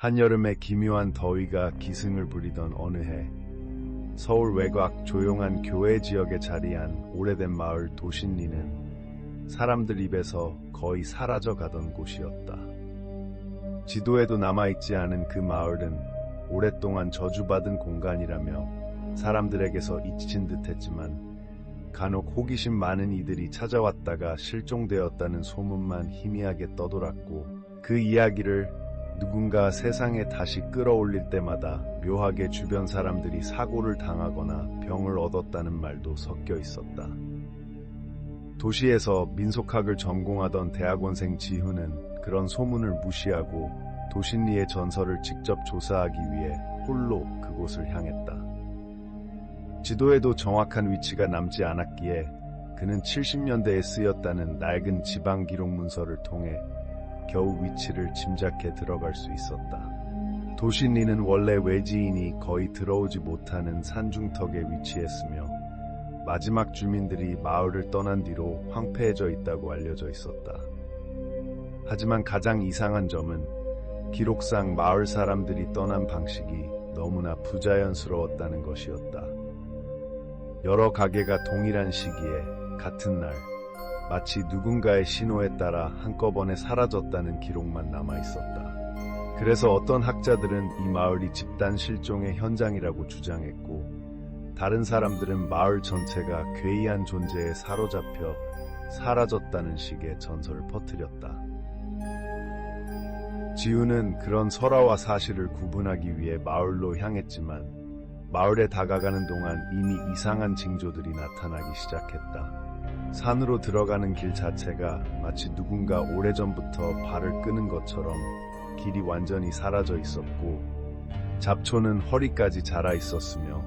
한여름의 기묘한 더위가 기승을 부리던 어느 해, 서울 외곽 조용한 교외 지역에 자리한 오래된 마을 도신리는 사람들 입에서 거의 사라져가던 곳이었다. 지도에도 남아있지 않은 그 마을은 오랫동안 저주받은 공간이라며 사람들에게서 잊힌 듯했지만 간혹 호기심 많은 이들이 찾아왔다가 실종되었다는 소문만 희미하게 떠돌았고, 그 이야기를 누군가 세상에 다시 끌어올릴 때마다 묘하게 주변 사람들이 사고를 당하거나 병을 얻었다는 말도 섞여 있었다. 도시에서 민속학을 전공하던 대학원생 지훈은 그런 소문을 무시하고 도신리의 전설을 직접 조사하기 위해 홀로 그곳을 향했다. 지도에도 정확한 위치가 남지 않았기에 그는 70년대에 쓰였다는 낡은 지방 기록 문서를 통해 겨우 위치를 짐작해 들어갈 수 있었다. 도신리는 원래 외지인이 거의 들어오지 못하는 산중턱에 위치했으며 마지막 주민들이 마을을 떠난 뒤로 황폐해져 있다고 알려져 있었다. 하지만 가장 이상한 점은 기록상 마을 사람들이 떠난 방식이 너무나 부자연스러웠다는 것이었다. 여러 가게가 동일한 시기에 같은 날 마치 누군가의 신호에 따라 한꺼번에 사라졌다는 기록만 남아있었다. 그래서 어떤 학자들은 이 마을이 집단 실종의 현장이라고 주장했고, 다른 사람들은 마을 전체가 괴이한 존재에 사로잡혀 사라졌다는 식의 전설을 퍼뜨렸다. 지훈은 그런 설화와 사실을 구분하기 위해 마을로 향했지만 마을에 다가가는 동안 이미 이상한 징조들이 나타나기 시작했다. 산으로 들어가는 길 자체가 마치 누군가 오래전부터 발을 끄는 것처럼 길이 완전히 사라져 있었고, 잡초는 허리까지 자라 있었으며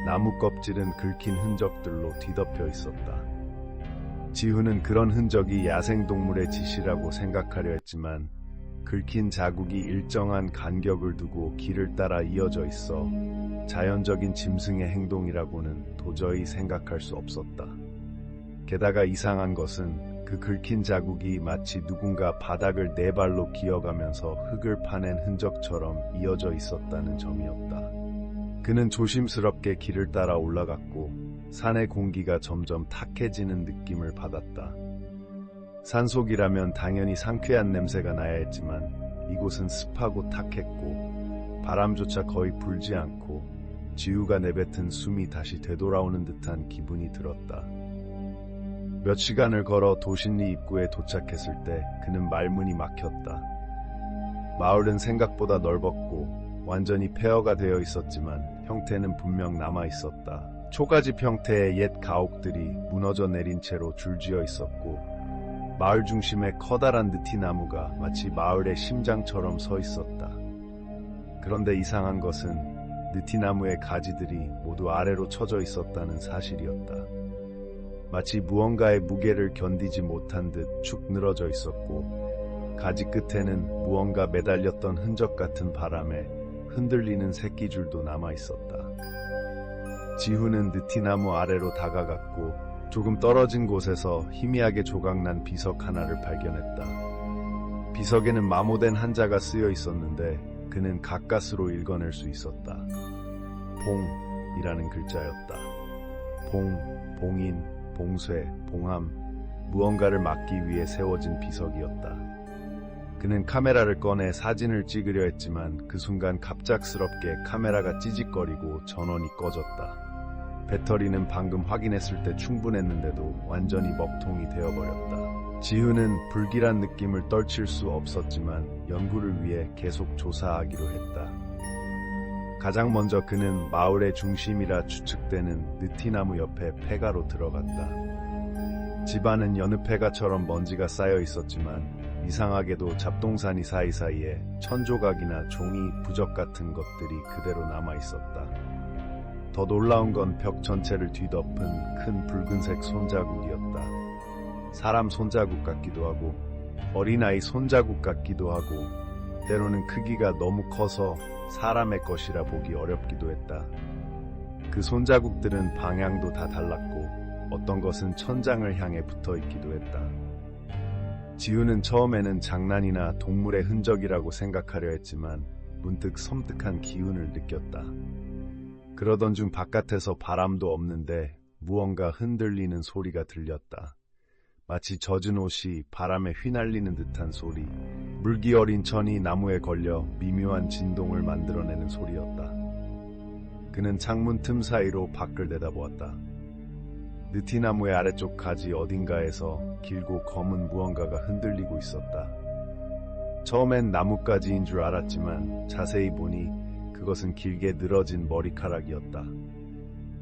나무 껍질은 긁힌 흔적들로 뒤덮여 있었다. 지훈은 그런 흔적이 야생동물의 짓이라고 생각하려 했지만 긁힌 자국이 일정한 간격을 두고 길을 따라 이어져 있어 자연적인 짐승의 행동이라고는 도저히 생각할 수 없었다. 게다가 이상한 것은 그 긁힌 자국이 마치 누군가 바닥을 네 발로 기어가면서 흙을 파낸 흔적처럼 이어져 있었다는 점이었다. 그는 조심스럽게 길을 따라 올라갔고 산의 공기가 점점 탁해지는 느낌을 받았다. 산속이라면 당연히 상쾌한 냄새가 나야 했지만 이곳은 습하고 탁했고 바람조차 거의 불지 않고 지우가 내뱉은 숨이 다시 되돌아오는 듯한 기분이 들었다. 몇 시간을 걸어 도신리 입구에 도착했을 때 그는 말문이 막혔다. 마을은 생각보다 넓었고 완전히 폐허가 되어 있었지만 형태는 분명 남아있었다. 초가집 형태의 옛 가옥들이 무너져 내린 채로 줄지어 있었고, 마을 중심에 커다란 느티나무가 마치 마을의 심장처럼 서 있었다. 그런데 이상한 것은 느티나무의 가지들이 모두 아래로 쳐져 있었다는 사실이었다. 마치 무언가의 무게를 견디지 못한 듯 축 늘어져 있었고, 가지 끝에는 무언가 매달렸던 흔적 같은 바람에 흔들리는 새끼줄도 남아 있었다. 지훈은 느티나무 아래로 다가갔고 조금 떨어진 곳에서 희미하게 조각난 비석 하나를 발견했다. 비석에는 마모된 한자가 쓰여 있었는데 그는 가까스로 읽어낼 수 있었다. 봉이라는 글자였다. 봉, 봉인, 봉쇄, 봉함, 무언가를 막기 위해 세워진 비석이었다. 그는 카메라를 꺼내 사진을 찍으려 했지만 그 순간 갑작스럽게 카메라가 찌직거리고 전원이 꺼졌다. 배터리는 방금 확인했을 때 충분했는데도 완전히 먹통이 되어버렸다. 지훈은 불길한 느낌을 떨칠 수 없었지만 연구를 위해 계속 조사하기로 했다. 가장 먼저 그는 마을의 중심이라 추측되는 느티나무 옆에 폐가로 들어갔다. 집안은 여느 폐가처럼 먼지가 쌓여 있었지만 이상하게도 잡동사니 사이사이에 천조각이나 종이, 부적 같은 것들이 그대로 남아있었다. 더 놀라운 건 벽 전체를 뒤덮은 큰 붉은색 손자국이었다. 사람 손자국 같기도 하고 어린아이 손자국 같기도 하고 때로는 크기가 너무 커서 사람의 것이라 보기 어렵기도 했다. 그 손자국들은 방향도 다 달랐고 어떤 것은 천장을 향해 붙어 있기도 했다. 지훈은 처음에는 장난이나 동물의 흔적이라고 생각하려 했지만 문득 섬뜩한 기운을 느꼈다. 그러던 중 바깥에서 바람도 없는데 무언가 흔들리는 소리가 들렸다. 마치 젖은 옷이 바람에 휘날리는 듯한 소리, 물기 어린 천이 나무에 걸려 미묘한 진동을 만들어내는 소리였다. 그는 창문 틈 사이로 밖을 내다보았다. 느티나무의 아래쪽 가지 어딘가에서 길고 검은 무언가가 흔들리고 있었다. 처음엔 나뭇가지인 줄 알았지만 자세히 보니 그것은 길게 늘어진 머리카락이었다.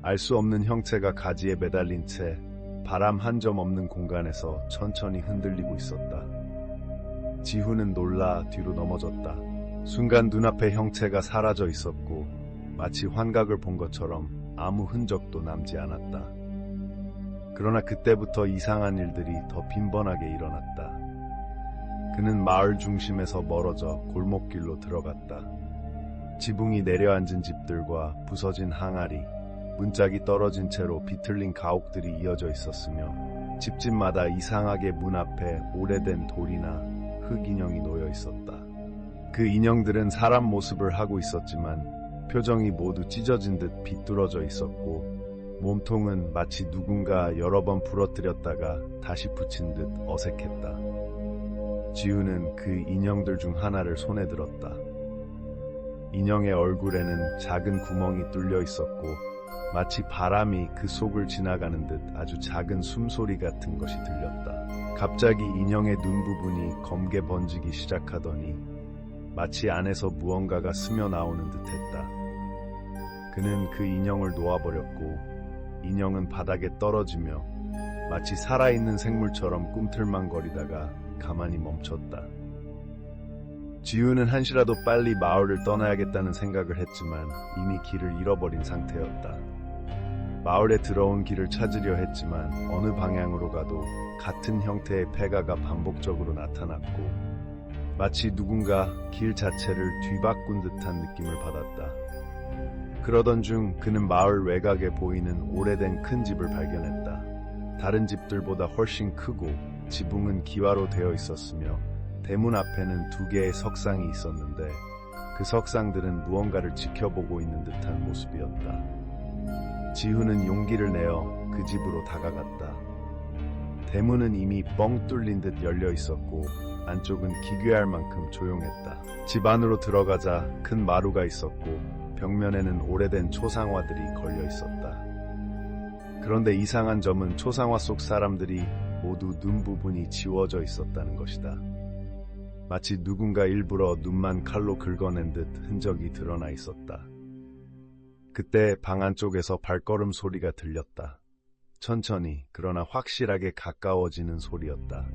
알 수 없는 형체가 가지에 매달린 채 바람 한 점 없는 공간에서 천천히 흔들리고 있었다. 지훈은 놀라 뒤로 넘어졌다. 순간 눈앞에 형체가 사라져 있었고 마치 환각을 본 것처럼 아무 흔적도 남지 않았다. 그러나 그때부터 이상한 일들이 더 빈번하게 일어났다. 그는 마을 중심에서 멀어져 골목길로 들어갔다. 지붕이 내려앉은 집들과 부서진 항아리, 문짝이 떨어진 채로 비틀린 가옥들이 이어져 있었으며 집집마다 이상하게 문 앞에 오래된 돌이나 흙인형이 놓여 있었다. 그 인형들은 사람 모습을 하고 있었지만 표정이 모두 찢어진 듯 비뚤어져 있었고 몸통은 마치 누군가 여러 번 부러뜨렸다가 다시 붙인 듯 어색했다. 지우는 그 인형들 중 하나를 손에 들었다. 인형의 얼굴에는 작은 구멍이 뚫려 있었고 마치 바람이 그 속을 지나가는 듯 아주 작은 숨소리 같은 것이 들렸다. 갑자기 인형의 눈 부분이 검게 번지기 시작하더니 마치 안에서 무언가가 스며 나오는 듯 했다. 그는 그 인형을 놓아버렸고 인형은 바닥에 떨어지며 마치 살아있는 생물처럼 꿈틀망거리다가 가만히 멈췄다. 지우는 한시라도 빨리 마을을 떠나야겠다는 생각을 했지만 이미 길을 잃어버린 상태였다. 마을에 들어온 길을 찾으려 했지만 어느 방향으로 가도 같은 형태의 폐가가 반복적으로 나타났고 마치 누군가 길 자체를 뒤바꾼 듯한 느낌을 받았다. 그러던 중 그는 마을 외곽에 보이는 오래된 큰 집을 발견했다. 다른 집들보다 훨씬 크고 지붕은 기와로 되어 있었으며 대문 앞에는 2개의 석상이 있었는데 그 석상들은 무언가를 지켜보고 있는 듯한 모습이었다. 지훈은 용기를 내어 그 집으로 다가갔다. 대문은 이미 뻥 뚫린 듯 열려 있었고 안쪽은 기괴할 만큼 조용했다. 집 안으로 들어가자 큰 마루가 있었고 벽면에는 오래된 초상화들이 걸려 있었다. 그런데 이상한 점은 초상화 속 사람들이 모두 눈 부분이 지워져 있었다는 것이다. 마치 누군가 일부러 눈만 칼로 긁어낸 듯 흔적이 드러나 있었다. 그때 방 안쪽에서 발걸음 소리가 들렸다. 천천히 그러나 확실하게 가까워지는 소리였다.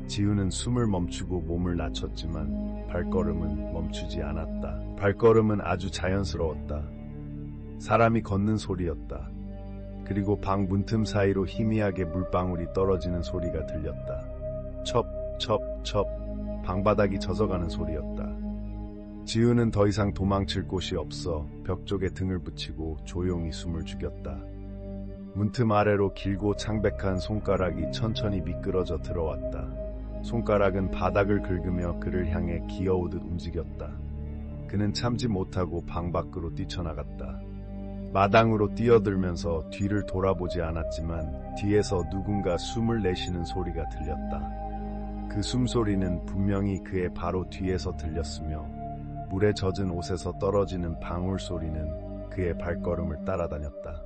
지우는 숨을 멈추고 몸을 낮췄지만 발걸음은 멈추지 않았다. 발걸음은 아주 자연스러웠다. 사람이 걷는 소리였다. 그리고 방 문틈 사이로 희미하게 물방울이 떨어지는 소리가 들렸다. 첩, 첩, 첩. 방바닥이 젖어가는 소리였다. 지우는 더 이상 도망칠 곳이 없어 벽 쪽에 등을 붙이고 조용히 숨을 죽였다. 문틈 아래로 길고 창백한 손가락이 천천히 미끄러져 들어왔다. 손가락은 바닥을 긁으며 그를 향해 기어오듯 움직였다. 그는 참지 못하고 방 밖으로 뛰쳐나갔다. 마당으로 뛰어들면서 뒤를 돌아보지 않았지만 뒤에서 누군가 숨을 내쉬는 소리가 들렸다. 그 숨소리는 분명히 그의 바로 뒤에서 들렸으며 물에 젖은 옷에서 떨어지는 방울 소리는 그의 발걸음을 따라다녔다.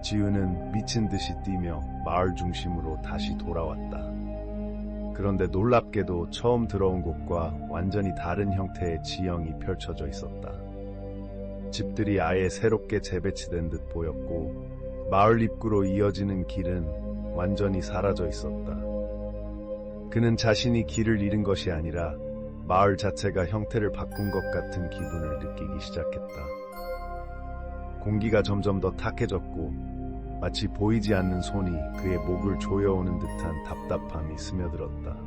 지우는 미친 듯이 뛰며 마을 중심으로 다시 돌아왔다. 그런데 놀랍게도 처음 들어온 곳과 완전히 다른 형태의 지형이 펼쳐져 있었다. 집들이 아예 새롭게 재배치된 듯 보였고 마을 입구로 이어지는 길은 완전히 사라져 있었다. 그는 자신이 길을 잃은 것이 아니라 마을 자체가 형태를 바꾼 것 같은 기분을 느끼기 시작했다. 공기가 점점 더 탁해졌고 마치 보이지 않는 손이 그의 목을 조여오는 듯한 답답함이 스며들었다.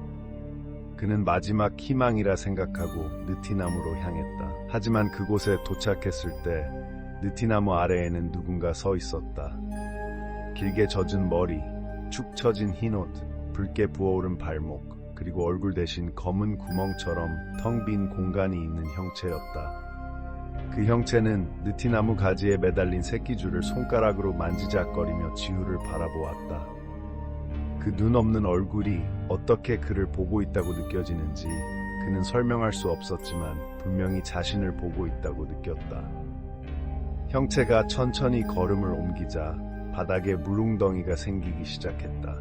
그는 마지막 희망이라 생각하고 느티나무로 향했다. 하지만 그곳에 도착했을 때 느티나무 아래에는 누군가 서 있었다. 길게 젖은 머리, 축 처진 흰옷, 붉게 부어오른 발목, 그리고 얼굴 대신 검은 구멍처럼 텅 빈 공간이 있는 형체였다. 그 형체는 느티나무 가지에 매달린 새끼줄을 손가락으로 만지작거리며 지우를 바라보았다. 그 눈 없는 얼굴이 어떻게 그를 보고 있다고 느껴지는지 그는 설명할 수 없었지만 분명히 자신을 보고 있다고 느꼈다. 형체가 천천히 걸음을 옮기자 바닥에 물웅덩이가 생기기 시작했다.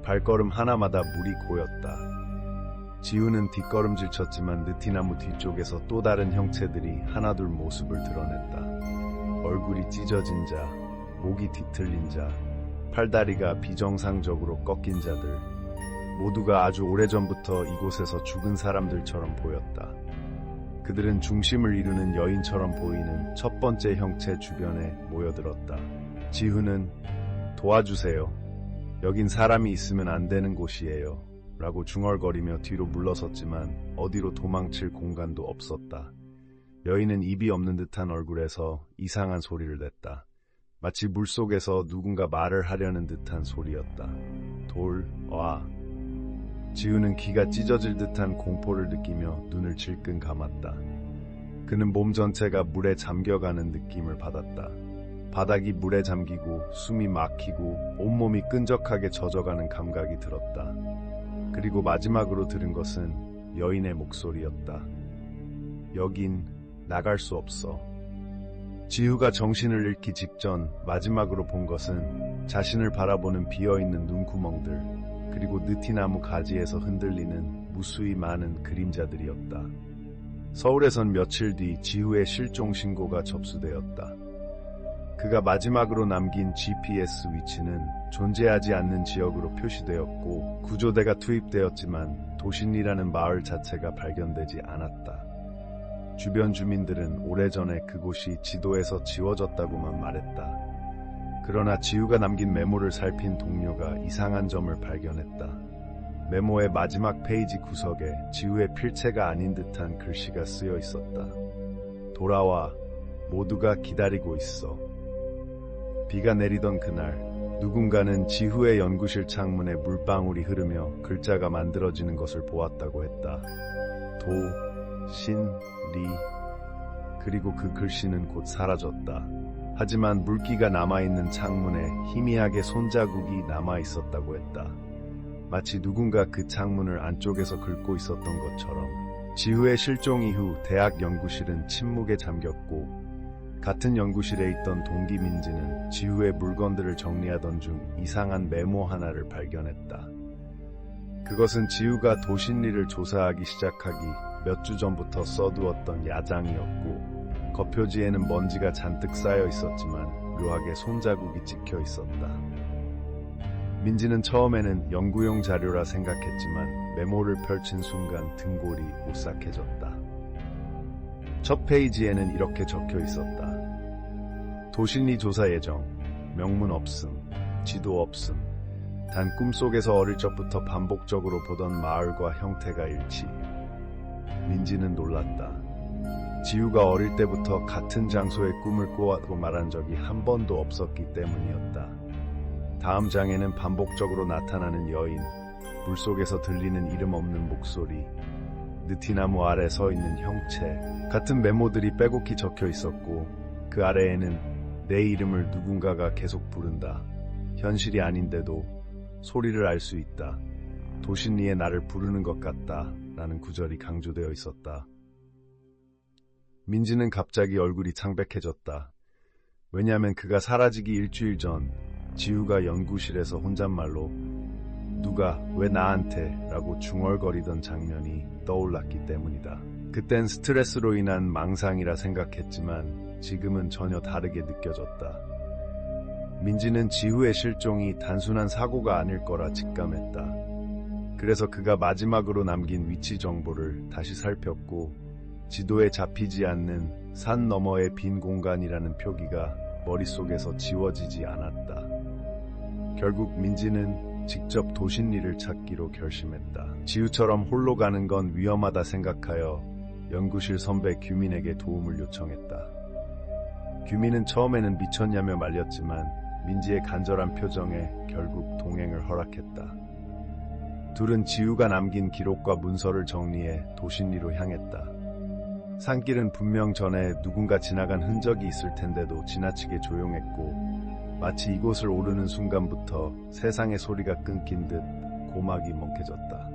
발걸음 하나마다 물이 고였다. 지우는 뒷걸음질 쳤지만 느티나무 뒤쪽에서 또 다른 형체들이 하나둘 모습을 드러냈다. 얼굴이 찢어진 자, 목이 뒤틀린 자, 팔다리가 비정상적으로 꺾인 자들, 모두가 아주 오래전부터 이곳에서 죽은 사람들처럼 보였다. 그들은 중심을 이루는 여인처럼 보이는 첫 번째 형체 주변에 모여들었다. 지우는 도와주세요. 여긴 사람이 있으면 안 되는 곳이에요. 라고 중얼거리며 뒤로 물러섰지만 어디로 도망칠 공간도 없었다. 여인은 입이 없는 듯한 얼굴에서 이상한 소리를 냈다. 마치 물속에서 누군가 말을 하려는 듯한 소리였다. 와. 지우는 귀가 찢어질 듯한 공포를 느끼며 눈을 질끈 감았다. 그는 몸 전체가 물에 잠겨가는 느낌을 받았다. 바닥이 물에 잠기고 숨이 막히고 온몸이 끈적하게 젖어가는 감각이 들었다. 그리고 마지막으로 들은 것은 여인의 목소리였다. 여긴 나갈 수 없어. 지우가 정신을 잃기 직전 마지막으로 본 것은 자신을 바라보는 비어있는 눈구멍들, 그리고 느티나무 가지에서 흔들리는 무수히 많은 그림자들이었다. 서울에선 며칠 뒤 지우의 실종 신고가 접수되었다. 그가 마지막으로 남긴 GPS 위치는 존재하지 않는 지역으로 표시되었고 구조대가 투입되었지만 도신리라는 마을 자체가 발견되지 않았다. 주변 주민들은 오래전에 그곳이 지도에서 지워졌다고만 말했다. 그러나 지우가 남긴 메모를 살핀 동료가 이상한 점을 발견했다. 메모의 마지막 페이지 구석에 지우의 필체가 아닌 듯한 글씨가 쓰여 있었다. 돌아와, 모두가 기다리고 있어. 비가 내리던 그날, 누군가는 지후의 연구실 창문에 물방울이 흐르며 글자가 만들어지는 것을 보았다고 했다. 도, 신, 리. 그리고 그 글씨는 곧 사라졌다. 하지만 물기가 남아있는 창문에 희미하게 손자국이 남아있었다고 했다. 마치 누군가 그 창문을 안쪽에서 긁고 있었던 것처럼. 지후의 실종 이후 대학 연구실은 침묵에 잠겼고 같은 연구실에 있던 동기 민지는 지후의 물건들을 정리하던 중 이상한 메모 하나를 발견했다. 그것은 지후가 도신리를 조사하기 시작하기 몇 주 전부터 써두었던 야장이었고 겉표지에는 먼지가 잔뜩 쌓여 있었지만 묘하게 손자국이 찍혀 있었다. 민지는 처음에는 연구용 자료라 생각했지만 메모를 펼친 순간 등골이 오싹해졌다. 첫 페이지에는 이렇게 적혀 있었다. 도신리 조사 예정, 명문 없음, 지도 없음, 단 꿈속에서 어릴 적부터 반복적으로 보던 마을과 형태가 일치. 민지는 놀랐다. 지우가 어릴 때부터 같은 장소에 꿈을 꾸었고 말한 적이 한 번도 없었기 때문이었다. 다음 장에는 반복적으로 나타나는 여인, 물속에서 들리는 이름 없는 목소리, 느티나무 아래 서 있는 형체 같은 메모들이 빼곡히 적혀 있었고 그 아래에는 내 이름을 누군가가 계속 부른다. 현실이 아닌데도 소리를 알 수 있다. 도신리에 나를 부르는 것 같다. 라는 구절이 강조되어 있었다. 민지는 갑자기 얼굴이 창백해졌다. 왜냐하면 그가 사라지기 일주일 전 지우가 연구실에서 혼잣말로 누가 왜 나한테 라고 중얼거리던 장면이 떠올랐기 때문이다. 그땐 스트레스로 인한 망상이라 생각했지만 지금은 전혀 다르게 느껴졌다. 민지는 지후의 실종이 단순한 사고가 아닐 거라 직감했다. 그래서 그가 마지막으로 남긴 위치 정보를 다시 살폈고 지도에 잡히지 않는 산 너머의 빈 공간이라는 표기가 머릿속에서 지워지지 않았다. 결국 민지는 직접 도신리를 찾기로 결심했다. 지우처럼 홀로 가는 건 위험하다 생각하여 연구실 선배 규민에게 도움을 요청했다. 규민은 처음에는 미쳤냐며 말렸지만 민지의 간절한 표정에 결국 동행을 허락했다. 둘은 지우가 남긴 기록과 문서를 정리해 도신리로 향했다. 산길은 분명 전에 누군가 지나간 흔적이 있을 텐데도 지나치게 조용했고 마치 이곳을 오르는 순간부터 세상의 소리가 끊긴 듯 고막이 멍해졌다.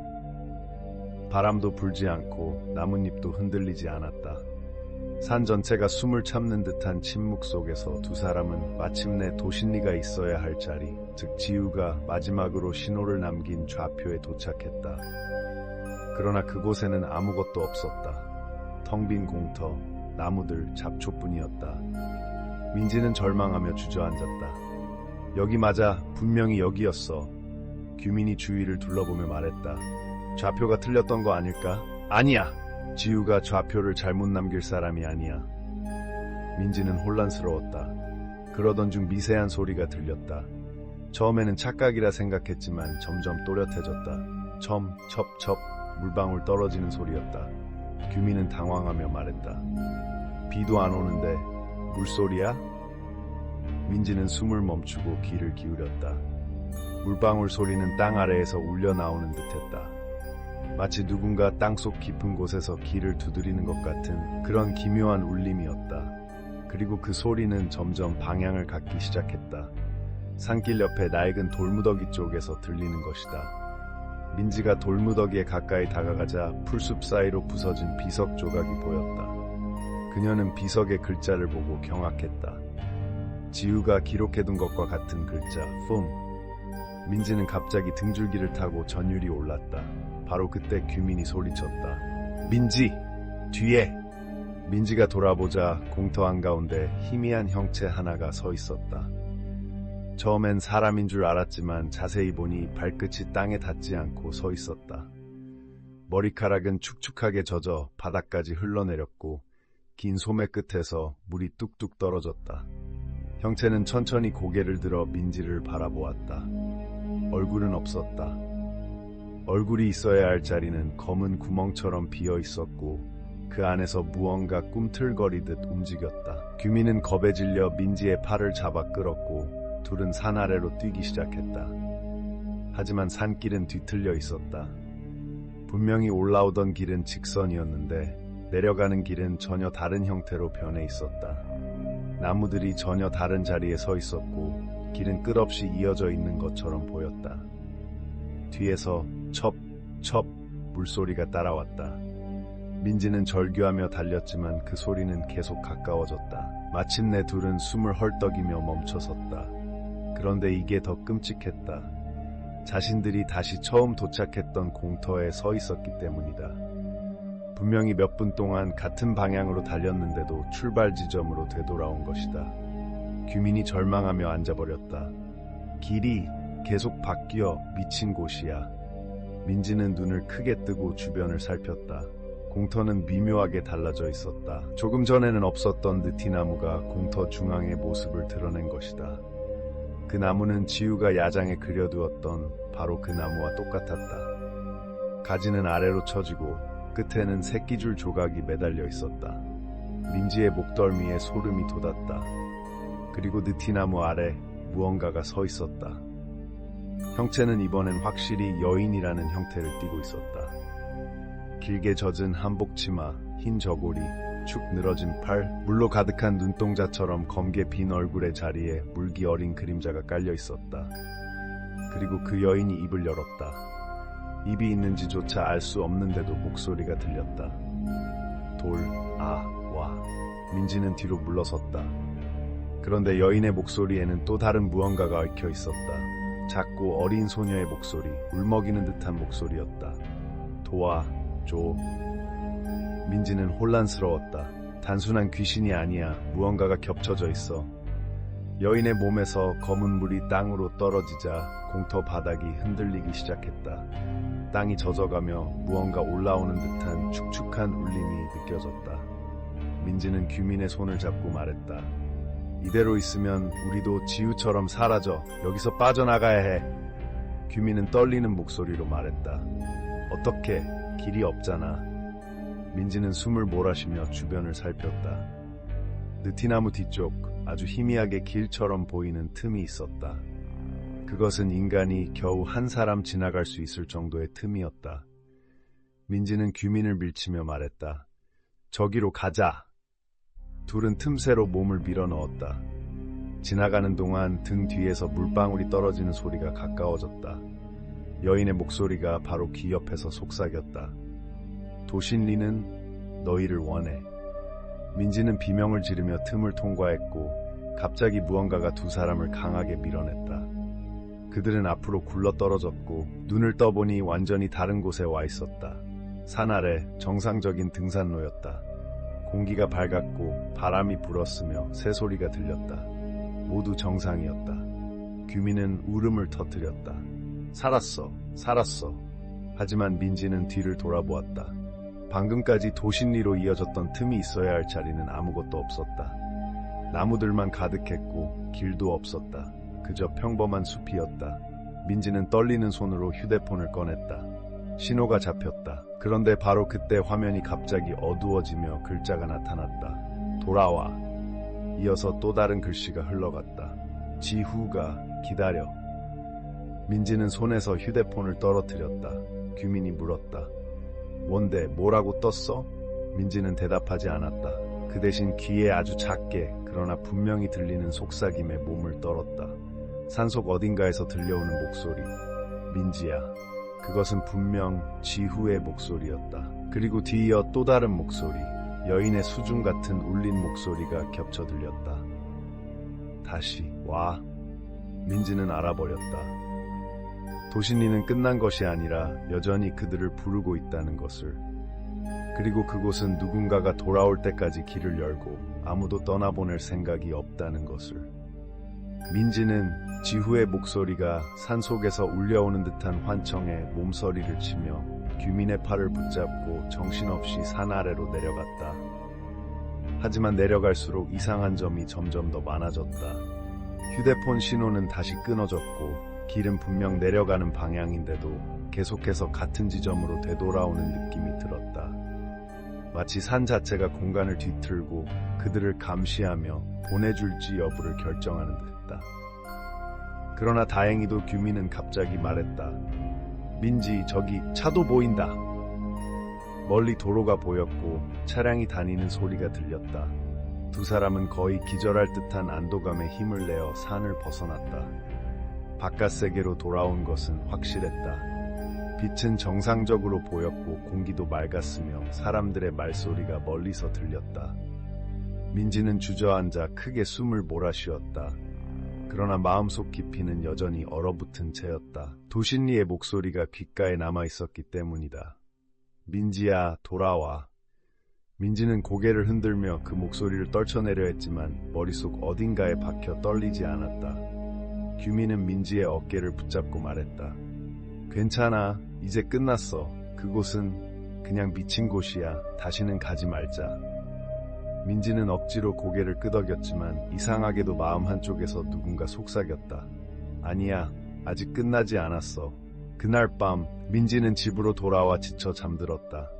바람도 불지 않고 나뭇잎도 흔들리지 않았다. 산 전체가 숨을 참는 듯한 침묵 속에서 두 사람은 마침내 도신리가 있어야 할 자리, 즉 지우가 마지막으로 신호를 남긴 좌표에 도착했다. 그러나 그곳에는 아무것도 없었다. 텅 빈 공터, 나무들, 잡초뿐이었다. 민지는 절망하며 주저앉았다. 여기 맞아, 분명히 여기였어. 규민이 주위를 둘러보며 말했다. 좌표가 틀렸던 거 아닐까? 아니야! 지우가 좌표를 잘못 남길 사람이 아니야. 민지는 혼란스러웠다. 그러던 중 미세한 소리가 들렸다. 처음에는 착각이라 생각했지만 점점 또렷해졌다. 첨, 첩, 물방울 떨어지는 소리였다. 규민은 당황하며 말했다. 비도 안 오는데 물소리야? 민지는 숨을 멈추고 귀를 기울였다. 물방울 소리는 땅 아래에서 울려 나오는 듯했다. 마치 누군가 땅속 깊은 곳에서 길을 두드리는 것 같은 그런 기묘한 울림이었다. 그리고 그 소리는 점점 방향을 갖기 시작했다. 산길 옆에 낡은 돌무더기 쪽에서 들리는 것이다. 민지가 돌무더기에 가까이 다가가자 풀숲 사이로 부서진 비석 조각이 보였다. 그녀는 비석의 글자를 보고 경악했다. 지우가 기록해둔 것과 같은 글자, 품. 민지는 갑자기 등줄기를 타고 전율이 올랐다. 바로 그때 규민이 소리쳤다. 민지! 뒤에! 민지가 돌아보자 공터 한가운데 희미한 형체 하나가 서 있었다. 처음엔 사람인 줄 알았지만 자세히 보니 발끝이 땅에 닿지 않고 서 있었다. 머리카락은 축축하게 젖어 바닥까지 흘러내렸고 긴 소매 끝에서 물이 뚝뚝 떨어졌다. 형체는 천천히 고개를 들어 민지를 바라보았다. 얼굴은 없었다. 얼굴이 있어야 할 자리는 검은 구멍처럼 비어 있었고 그 안에서 무언가 꿈틀거리듯 움직였다. 규민은 겁에 질려 민지의 팔을 잡아 끌었고 둘은 산 아래로 뛰기 시작했다. 하지만 산길은 뒤틀려 있었다. 분명히 올라오던 길은 직선이었는데 내려가는 길은 전혀 다른 형태로 변해 있었다. 나무들이 전혀 다른 자리에 서 있었고 길은 끝없이 이어져 있는 것처럼 보였다. 뒤에서 첩 물소리가 따라왔다. 민지는 절규하며 달렸지만 그 소리는 계속 가까워졌다. 마침내 둘은 숨을 헐떡이며 멈춰섰다. 그런데 이게 더 끔찍했다. 자신들이 다시 처음 도착했던 공터에 서 있었기 때문이다. 분명히 몇 분 동안 같은 방향으로 달렸는데도 출발 지점으로 되돌아온 것이다. 규민이 절망하며 앉아버렸다. 길이 계속 바뀌어 미친 곳이야. 민지는 눈을 크게 뜨고 주변을 살폈다. 공터는 미묘하게 달라져 있었다. 조금 전에는 없었던 느티나무가 공터 중앙의 모습을 드러낸 것이다. 그 나무는 지우가 야장에 그려두었던 바로 그 나무와 똑같았다. 가지는 아래로 처지고 끝에는 새끼줄 조각이 매달려 있었다. 민지의 목덜미에 소름이 돋았다. 그리고 느티나무 아래 무언가가 서 있었다. 형체는 이번엔 확실히 여인이라는 형태를 띠고 있었다. 길게 젖은 한복 치마, 흰 저고리, 축 늘어진 팔, 물로 가득한 눈동자처럼 검게 빈 얼굴의 자리에 물기 어린 그림자가 깔려 있었다. 그리고 그 여인이 입을 열었다. 입이 있는지조차 알 수 없는데도 목소리가 들렸다. 와. 민지는 뒤로 물러섰다. 그런데 여인의 목소리에는 또 다른 무언가가 얽혀 있었다. 작고 어린 소녀의 목소리, 울먹이는 듯한 목소리였다. 도와줘. 민지는 혼란스러웠다. 단순한 귀신이 아니야. 무언가가 겹쳐져 있어. 여인의 몸에서 검은 물이 땅으로 떨어지자 공터 바닥이 흔들리기 시작했다. 땅이 젖어가며 무언가 올라오는 듯한 축축한 울림이 느껴졌다. 민지는 규민의 손을 잡고 말했다. 이대로 있으면 우리도 지우처럼 사라져. 여기서 빠져나가야 해. 규민은 떨리는 목소리로 말했다. 어떻게? 길이 없잖아. 민지는 숨을 몰아쉬며 주변을 살폈다. 느티나무 뒤쪽 아주 희미하게 길처럼 보이는 틈이 있었다. 그것은 인간이 겨우 한 사람 지나갈 수 있을 정도의 틈이었다. 민지는 규민을 밀치며 말했다. 저기로 가자. 둘은 틈새로 몸을 밀어넣었다. 지나가는 동안 등 뒤에서 물방울이 떨어지는 소리가 가까워졌다. 여인의 목소리가 바로 귀 옆에서 속삭였다. 도신리는 너희를 원해. 민지는 비명을 지르며 틈을 통과했고 갑자기 무언가가 두 사람을 강하게 밀어냈다. 그들은 앞으로 굴러떨어졌고 눈을 떠보니 완전히 다른 곳에 와 있었다. 산 아래 정상적인 등산로였다. 공기가 밝았고 바람이 불었으며 새소리가 들렸다. 모두 정상이었다. 규민은 울음을 터뜨렸다. 살았어, 살았어. 하지만 민지는 뒤를 돌아보았다. 방금까지 도신리로 이어졌던 틈이 있어야 할 자리는 아무것도 없었다. 나무들만 가득했고 길도 없었다. 그저 평범한 숲이었다. 민지는 떨리는 손으로 휴대폰을 꺼냈다. 신호가 잡혔다. 그런데 바로 그때 화면이 갑자기 어두워지며 글자가 나타났다. 돌아와. 이어서 또 다른 글씨가 흘러갔다. 지후가 기다려. 민지는 손에서 휴대폰을 떨어뜨렸다. 규민이 물었다. 뭔데, 뭐라고 떴어? 민지는 대답하지 않았다. 그 대신 귀에 아주 작게 그러나 분명히 들리는 속삭임에 몸을 떨었다. 산속 어딘가에서 들려오는 목소리. 민지야. 그것은 분명 지후의 목소리였다. 그리고 뒤이어 또 다른 목소리. 여인의 수중 같은 울린 목소리가 겹쳐 들렸다. 다시 와. 민지는 알아버렸다. 도신리는 끝난 것이 아니라 여전히 그들을 부르고 있다는 것을. 그리고 그곳은 누군가가 돌아올 때까지 길을 열고 아무도 떠나보낼 생각이 없다는 것을. 민지는 지후의 목소리가 산속에서 울려오는 듯한 환청에 몸서리를 치며 규민의 팔을 붙잡고 정신없이 산 아래로 내려갔다. 하지만 내려갈수록 이상한 점이 점점 더 많아졌다. 휴대폰 신호는 다시 끊어졌고 길은 분명 내려가는 방향인데도 계속해서 같은 지점으로 되돌아오는 느낌이 들었다. 마치 산 자체가 공간을 뒤틀고 그들을 감시하며 보내줄지 여부를 결정하는 듯했다. 그러나 다행히도 규민은 갑자기 말했다. 민지, 저기 차도 보인다. 멀리 도로가 보였고 차량이 다니는 소리가 들렸다. 두 사람은 거의 기절할 듯한 안도감에 힘을 내어 산을 벗어났다. 바깥 세계로 돌아온 것은 확실했다. 빛은 정상적으로 보였고 공기도 맑았으며 사람들의 말소리가 멀리서 들렸다. 민지는 주저앉아 크게 숨을 몰아쉬었다. 그러나 마음속 깊이는 여전히 얼어붙은 채였다. 도신리의 목소리가 귓가에 남아있었기 때문이다. 민지야, 돌아와. 민지는 고개를 흔들며 그 목소리를 떨쳐내려 했지만 머릿속 어딘가에 박혀 떨리지 않았다. 규민은 민지의 어깨를 붙잡고 말했다. 괜찮아. 이제 끝났어. 그곳은 그냥 미친 곳이야. 다시는 가지 말자. 민지는 억지로 고개를 끄덕였지만 이상하게도 마음 한쪽에서 누군가 속삭였다. 아니야. 아직 끝나지 않았어. 그날 밤 민지는 집으로 돌아와 지쳐 잠들었다.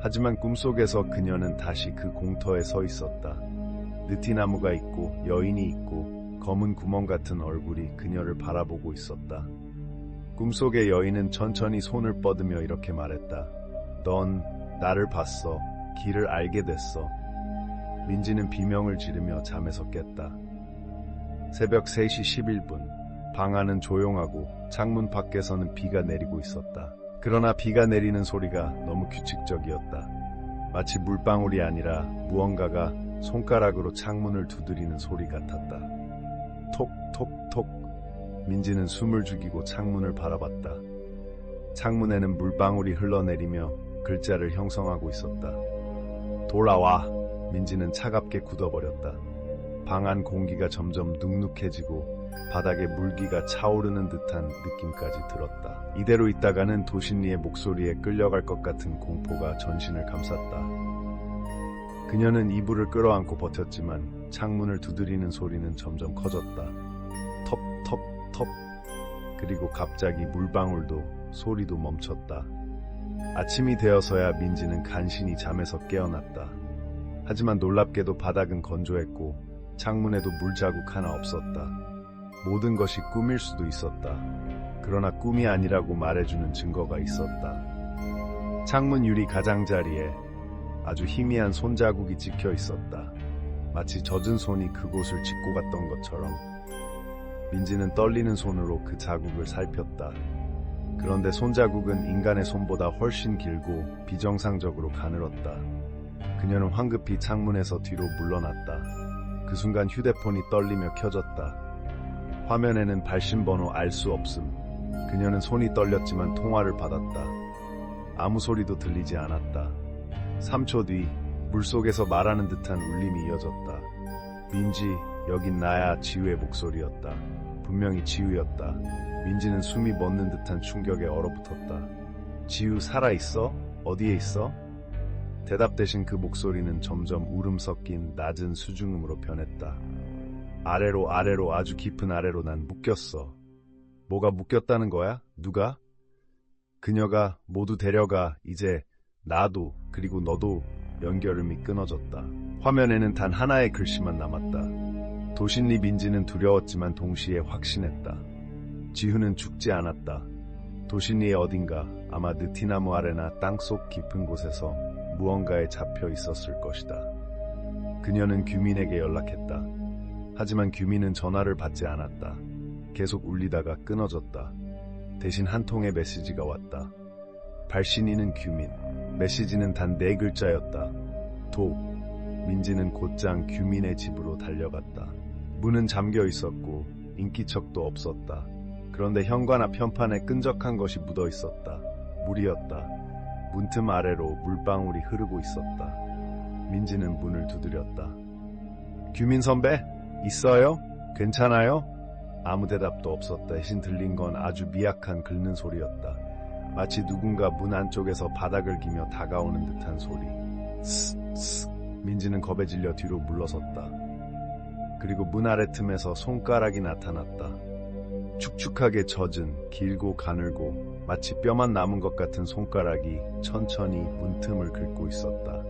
하지만 꿈속에서 그녀는 다시 그 공터에 서 있었다. 느티나무가 있고 여인이 있고 검은 구멍 같은 얼굴이 그녀를 바라보고 있었다. 꿈속의 여인은 천천히 손을 뻗으며 이렇게 말했다. 넌 나를 봤어. 길을 알게 됐어. 민지는 비명을 지르며 잠에서 깼다. 새벽 3시 11분. 방 안은 조용하고 창문 밖에서는 비가 내리고 있었다. 그러나 비가 내리는 소리가 너무 규칙적이었다. 마치 물방울이 아니라 무언가가 손가락으로 창문을 두드리는 소리 같았다. 톡톡톡. 민지는 숨을 죽이고 창문을 바라봤다. 창문에는 물방울이 흘러내리며 글자를 형성하고 있었다. 돌아와. 민지는 차갑게 굳어버렸다. 방 안 공기가 점점 눅눅해지고 바닥에 물기가 차오르는 듯한 느낌까지 들었다. 이대로 있다가는 도신리의 목소리에 끌려갈 것 같은 공포가 전신을 감쌌다. 그녀는 이불을 끌어안고 버텼지만 창문을 두드리는 소리는 점점 커졌다. 텁텁텁. 그리고 갑자기 물방울도 소리도 멈췄다. 아침이 되어서야 민지는 간신히 잠에서 깨어났다. 하지만 놀랍게도 바닥은 건조했고 창문에도 물자국 하나 없었다. 모든 것이 꿈일 수도 있었다. 그러나 꿈이 아니라고 말해주는 증거가 있었다. 창문 유리 가장자리에 아주 희미한 손자국이 찍혀 있었다. 마치 젖은 손이 그곳을 짚고 갔던 것처럼. 민지는 떨리는 손으로 그 자국을 살폈다. 그런데 손자국은 인간의 손보다 훨씬 길고 비정상적으로 가늘었다. 그녀는 황급히 창문에서 뒤로 물러났다. 그 순간 휴대폰이 떨리며 켜졌다. 화면에는 발신번호 알 수 없음. 그녀는 손이 떨렸지만 통화를 받았다. 아무 소리도 들리지 않았다. 3초 뒤 물속에서 말하는 듯한 울림이 이어졌다. 민지, 여긴 나야. 지우의 목소리였다. 분명히 지우였다. 민지는 숨이 멎는 듯한 충격에 얼어붙었다. 지우 살아있어? 어디에 있어? 대답 대신 그 목소리는 점점 울음 섞인 낮은 수중음으로 변했다. 아래로 아래로 아주 깊은 아래로 난 묶였어. 뭐가 묶였다는 거야? 누가? 그녀가 모두 데려가. 이제 나도 그리고 너도. 연결음이 끊어졌다. 화면에는 단 하나의 글씨만 남았다. 도신리. 민지는 두려웠지만 동시에 확신했다. 지우는 죽지 않았다. 도신리의 어딘가, 아마 느티나무 아래나 땅속 깊은 곳에서 무언가에 잡혀 있었을 것이다. 그녀는 규민에게 연락했다. 하지만 규민은 전화를 받지 않았다. 계속 울리다가 끊어졌다. 대신 한 통의 메시지가 왔다. 발신인은 규민. 메시지는 단 4글자였다. 도. 민지는 곧장 규민의 집으로 달려갔다. 문은 잠겨 있었고 인기척도 없었다. 그런데 현관 앞 현판에 끈적한 것이 묻어 있었다. 물이었다. 문틈 아래로 물방울이 흐르고 있었다. 민지는 문을 두드렸다. 규민 선배? 있어요? 괜찮아요? 아무 대답도 없었다. 대신 들린 건 아주 미약한 긁는 소리였다. 마치 누군가 문 안쪽에서 바닥을 기며 다가오는 듯한 소리. 스스. 민지는 겁에 질려 뒤로 물러섰다. 그리고 문 아래 틈에서 손가락이 나타났다. 축축하게 젖은, 길고 가늘고 마치 뼈만 남은 것 같은 손가락이 천천히 문틈을 긁고 있었다.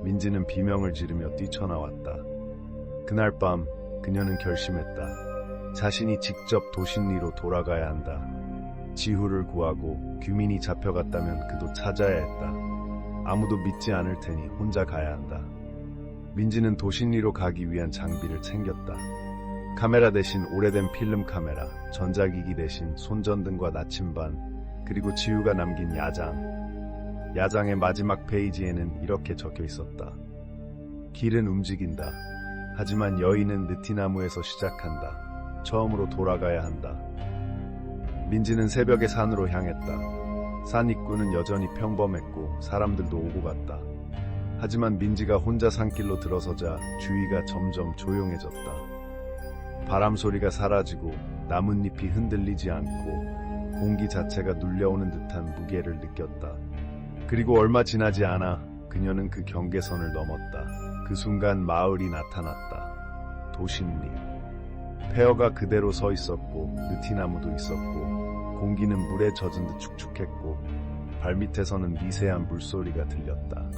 민지는 비명을 지르며 뛰쳐나왔다. 그날 밤 그녀는 결심했다. 자신이 직접 도신리로 돌아가야 한다. 지후를 구하고 규민이 잡혀갔다면 그도 찾아야 했다. 아무도 믿지 않을 테니 혼자 가야 한다. 민지는 도신리로 가기 위한 장비를 챙겼다. 카메라 대신 오래된 필름 카메라, 전자기기 대신 손전등과 나침반, 그리고 지우가 남긴 야장. 야장의 마지막 페이지에는 이렇게 적혀 있었다. 길은 움직인다. 하지만 여인은 느티나무에서 시작한다. 처음으로 돌아가야 한다. 민지는 새벽에 산으로 향했다. 산 입구는 여전히 평범했고 사람들도 오고 갔다. 하지만 민지가 혼자 산길로 들어서자 주위가 점점 조용해졌다. 바람 소리가 사라지고 나뭇잎이 흔들리지 않고 공기 자체가 눌려오는 듯한 무게를 느꼈다. 그리고 얼마 지나지 않아 그녀는 그 경계선을 넘었다. 그 순간 마을이 나타났다. 도신리. 폐허가 그대로 서 있었고 느티나무도 있었고 공기는 물에 젖은 듯 축축했고 발밑에서는 미세한 물소리가 들렸다.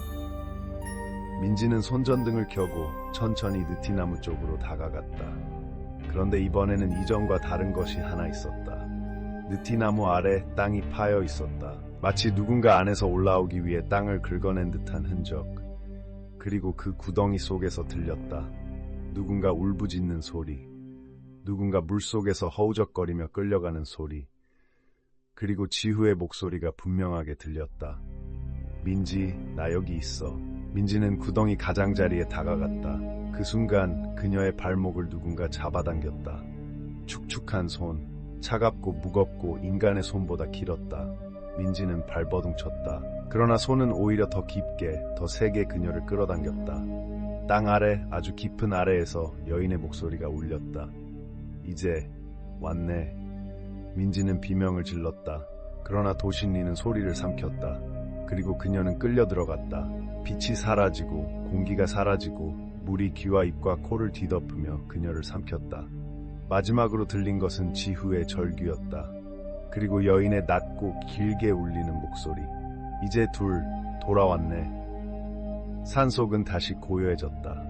민지는 손전등을 켜고 천천히 느티나무 쪽으로 다가갔다. 그런데 이번에는 이전과 다른 것이 하나 있었다. 느티나무 아래 땅이 파여 있었다. 마치 누군가 안에서 올라오기 위해 땅을 긁어낸 듯한 흔적. 그리고 그 구덩이 속에서 들렸다. 누군가 울부짖는 소리. 누군가 물속에서 허우적거리며 끌려가는 소리. 그리고 지후의 목소리가 분명하게 들렸다. 민지, 나 여기 있어. 민지는 구덩이 가장자리에 다가갔다. 그 순간 그녀의 발목을 누군가 잡아당겼다. 축축한 손, 차갑고 무겁고 인간의 손보다 길었다. 민지는 발버둥 쳤다. 그러나 손은 오히려 더 깊게, 더 세게 그녀를 끌어당겼다. 땅 아래, 아주 깊은 아래에서 여인의 목소리가 울렸다. 이제 왔네. 민지는 비명을 질렀다. 그러나 도신리는 소리를 삼켰다. 그리고 그녀는 끌려 들어갔다. 빛이 사라지고 공기가 사라지고 물이 귀와 입과 코를 뒤덮으며 그녀를 삼켰다. 마지막으로 들린 것은 지후의 절규였다. 그리고 여인의 낮고 길게 울리는 목소리. 이제 돌아왔네. 산속은 다시 고요해졌다.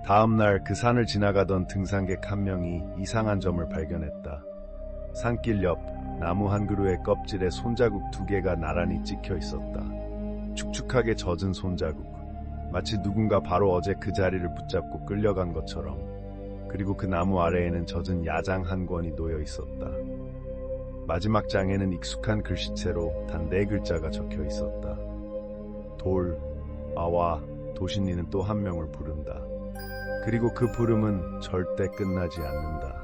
다음 날 그 산을 지나가던 등산객 한 명이 이상한 점을 발견했다. 산길 옆 나무 한 그루의 껍질에 손자국 2개가 나란히 찍혀 있었다. 축축하게 젖은 손자국. 마치 누군가 바로 어제 그 자리를 붙잡고 끌려간 것처럼. 그리고 그 나무 아래에는 젖은 야장 한 권이 놓여 있었다. 마지막 장에는 익숙한 글씨체로 단 4글자가 적혀 있었다. 돌, 아와, 도신이는 또 한 명을 부른다. 그리고 그 부름은 절대 끝나지 않는다.